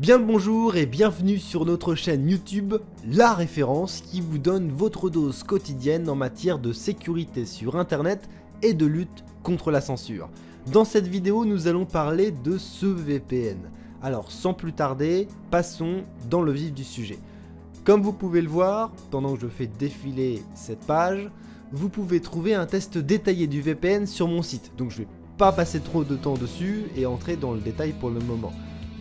Bien le bonjour et bienvenue sur notre chaîne YouTube, la référence qui vous donne votre dose quotidienne en matière de sécurité sur internet et de lutte contre la censure. Dans cette vidéo, nous allons parler de ce VPN. Alors sans plus tarder, passons dans le vif du sujet. Comme vous pouvez le voir, pendant que je fais défiler cette page, vous pouvez trouver un test détaillé du VPN sur mon site. Donc je vais pas passer trop de temps dessus et entrer dans le détail pour le moment.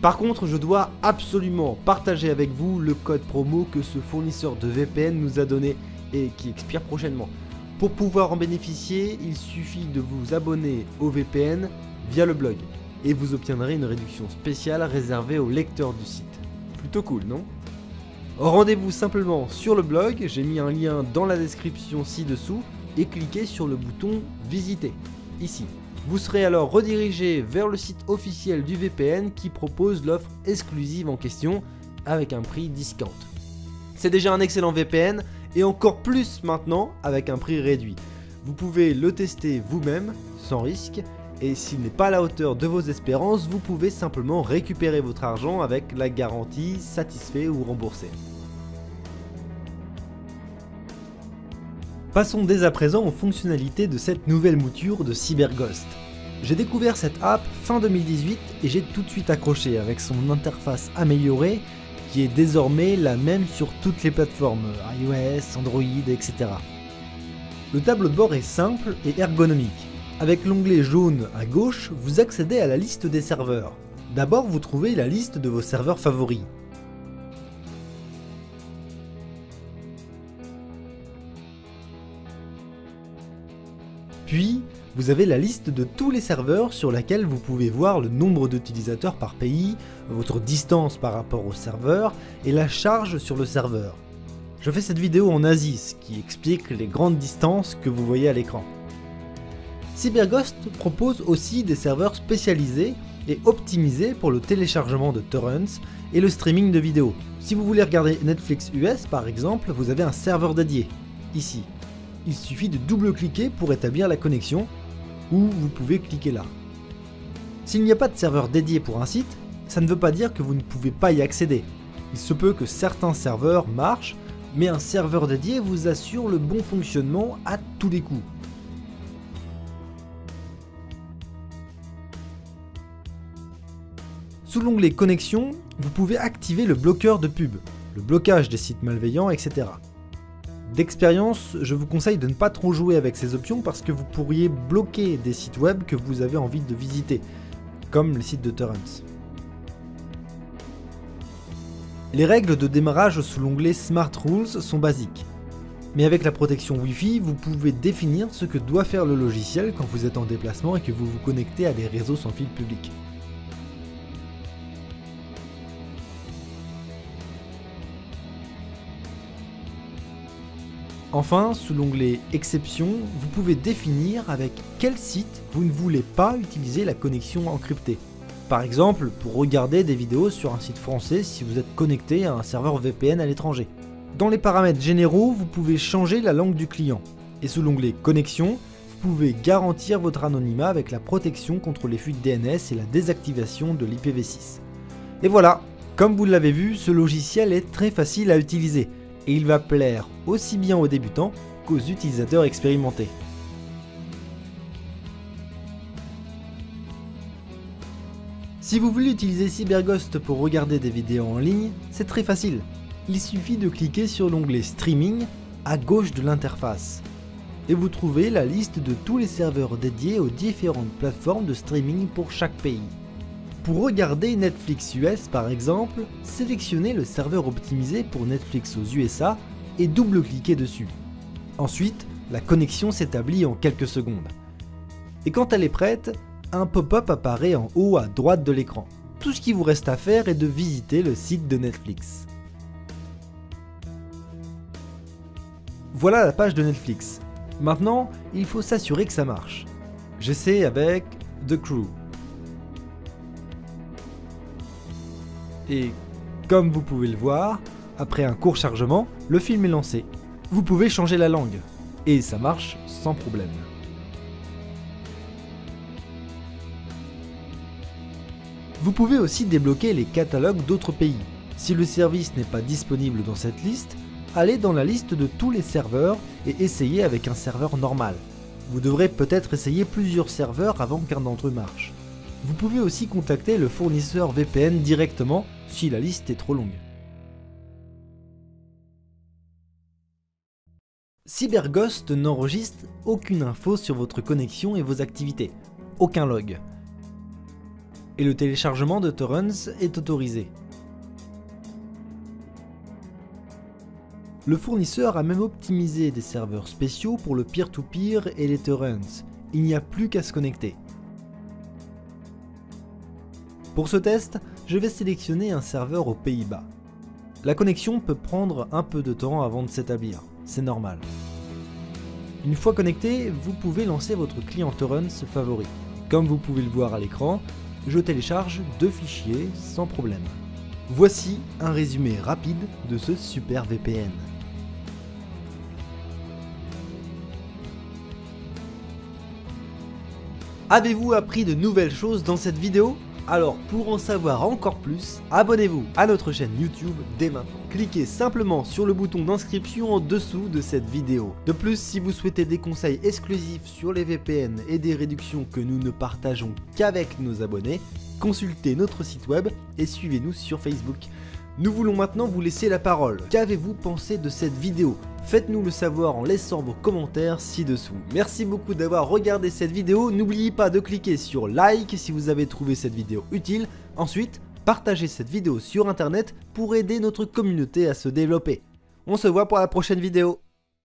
Par contre, je dois absolument partager avec vous le code promo que ce fournisseur de VPN nous a donné et qui expire prochainement. Pour pouvoir en bénéficier, il suffit de vous abonner au VPN via le blog et vous obtiendrez une réduction spéciale réservée aux lecteurs du site. Plutôt cool, non ? Rendez-vous simplement sur le blog, j'ai mis un lien dans la description ci-dessous et cliquez sur le bouton Visiter, ici. Vous serez alors redirigé vers le site officiel du VPN qui propose l'offre exclusive en question avec un prix discount. C'est déjà un excellent VPN et encore plus maintenant avec un prix réduit. Vous pouvez le tester vous-même sans risque et s'il n'est pas à la hauteur de vos espérances, vous pouvez simplement récupérer votre argent avec la garantie satisfait ou remboursé. Passons dès à présent aux fonctionnalités de cette nouvelle mouture de CyberGhost. J'ai découvert cette app fin 2018 et j'ai tout de suite accroché avec son interface améliorée qui est désormais la même sur toutes les plateformes, iOS, Android, etc. Le tableau de bord est simple et ergonomique. Avec l'onglet jaune à gauche, vous accédez à la liste des serveurs. D'abord, vous trouvez la liste de vos serveurs favoris. Puis, vous avez la liste de tous les serveurs sur laquelle vous pouvez voir le nombre d'utilisateurs par pays, votre distance par rapport au serveur et la charge sur le serveur. Je fais cette vidéo en Asie, ce qui explique les grandes distances que vous voyez à l'écran. CyberGhost propose aussi des serveurs spécialisés et optimisés pour le téléchargement de torrents et le streaming de vidéos. Si vous voulez regarder Netflix US par exemple, vous avez un serveur dédié, ici. Il suffit de double-cliquer pour établir la connexion, ou vous pouvez cliquer là. S'il n'y a pas de serveur dédié pour un site, ça ne veut pas dire que vous ne pouvez pas y accéder. Il se peut que certains serveurs marchent, mais un serveur dédié vous assure le bon fonctionnement à tous les coups. Sous l'onglet Connexion, vous pouvez activer le bloqueur de pub, le blocage des sites malveillants, etc. D'expérience, je vous conseille de ne pas trop jouer avec ces options parce que vous pourriez bloquer des sites web que vous avez envie de visiter, comme les sites de torrents. Les règles de démarrage sous l'onglet Smart Rules sont basiques. Mais avec la protection Wi-Fi, vous pouvez définir ce que doit faire le logiciel quand vous êtes en déplacement et que vous vous connectez à des réseaux sans fil public. Enfin, sous l'onglet Exceptions, vous pouvez définir avec quel site vous ne voulez pas utiliser la connexion encryptée. Par exemple, pour regarder des vidéos sur un site français si vous êtes connecté à un serveur VPN à l'étranger. Dans les paramètres généraux, vous pouvez changer la langue du client. Et sous l'onglet Connexion, vous pouvez garantir votre anonymat avec la protection contre les fuites DNS et la désactivation de l'IPv6. Et voilà, comme vous l'avez vu, ce logiciel est très facile à utiliser. Et il va plaire aussi bien aux débutants qu'aux utilisateurs expérimentés. Si vous voulez utiliser CyberGhost pour regarder des vidéos en ligne, c'est très facile. Il suffit de cliquer sur l'onglet Streaming à gauche de l'interface. Et vous trouvez la liste de tous les serveurs dédiés aux différentes plateformes de streaming pour chaque pays. Pour regarder Netflix US par exemple, sélectionnez le serveur optimisé pour Netflix aux USA et double-cliquez dessus. Ensuite, la connexion s'établit en quelques secondes. Et quand elle est prête, un pop-up apparaît en haut à droite de l'écran. Tout ce qui vous reste à faire est de visiter le site de Netflix. Voilà la page de Netflix. Maintenant, il faut s'assurer que ça marche. J'essaie avec The Crew. Et comme vous pouvez le voir, après un court chargement, le film est lancé. Vous pouvez changer la langue, et ça marche sans problème. Vous pouvez aussi débloquer les catalogues d'autres pays. Si le service n'est pas disponible dans cette liste, allez dans la liste de tous les serveurs et essayez avec un serveur normal. Vous devrez peut-être essayer plusieurs serveurs avant qu'un d'entre eux marche. Vous pouvez aussi contacter le fournisseur VPN directement si la liste est trop longue. CyberGhost n'enregistre aucune info sur votre connexion et vos activités, aucun log. Et le téléchargement de torrents est autorisé. Le fournisseur a même optimisé des serveurs spéciaux pour le peer-to-peer et les torrents. Il n'y a plus qu'à se connecter. Pour ce test, je vais sélectionner un serveur aux Pays-Bas. La connexion peut prendre un peu de temps avant de s'établir, c'est normal. Une fois connecté, vous pouvez lancer votre client torrents favori. Comme vous pouvez le voir à l'écran, je télécharge 2 fichiers sans problème. Voici un résumé rapide de ce super VPN. Avez-vous appris de nouvelles choses dans cette vidéo ? Alors pour en savoir encore plus, abonnez-vous à notre chaîne YouTube dès maintenant. Cliquez simplement sur le bouton d'inscription en dessous de cette vidéo. De plus, si vous souhaitez des conseils exclusifs sur les VPN et des réductions que nous ne partageons qu'avec nos abonnés, consultez notre site web et suivez-nous sur Facebook. Nous voulons maintenant vous laisser la parole. Qu'avez-vous pensé de cette vidéo ? Faites-nous le savoir en laissant vos commentaires ci-dessous. Merci beaucoup d'avoir regardé cette vidéo. N'oubliez pas de cliquer sur like si vous avez trouvé cette vidéo utile. Ensuite, partagez cette vidéo sur internet pour aider notre communauté à se développer. On se voit pour la prochaine vidéo.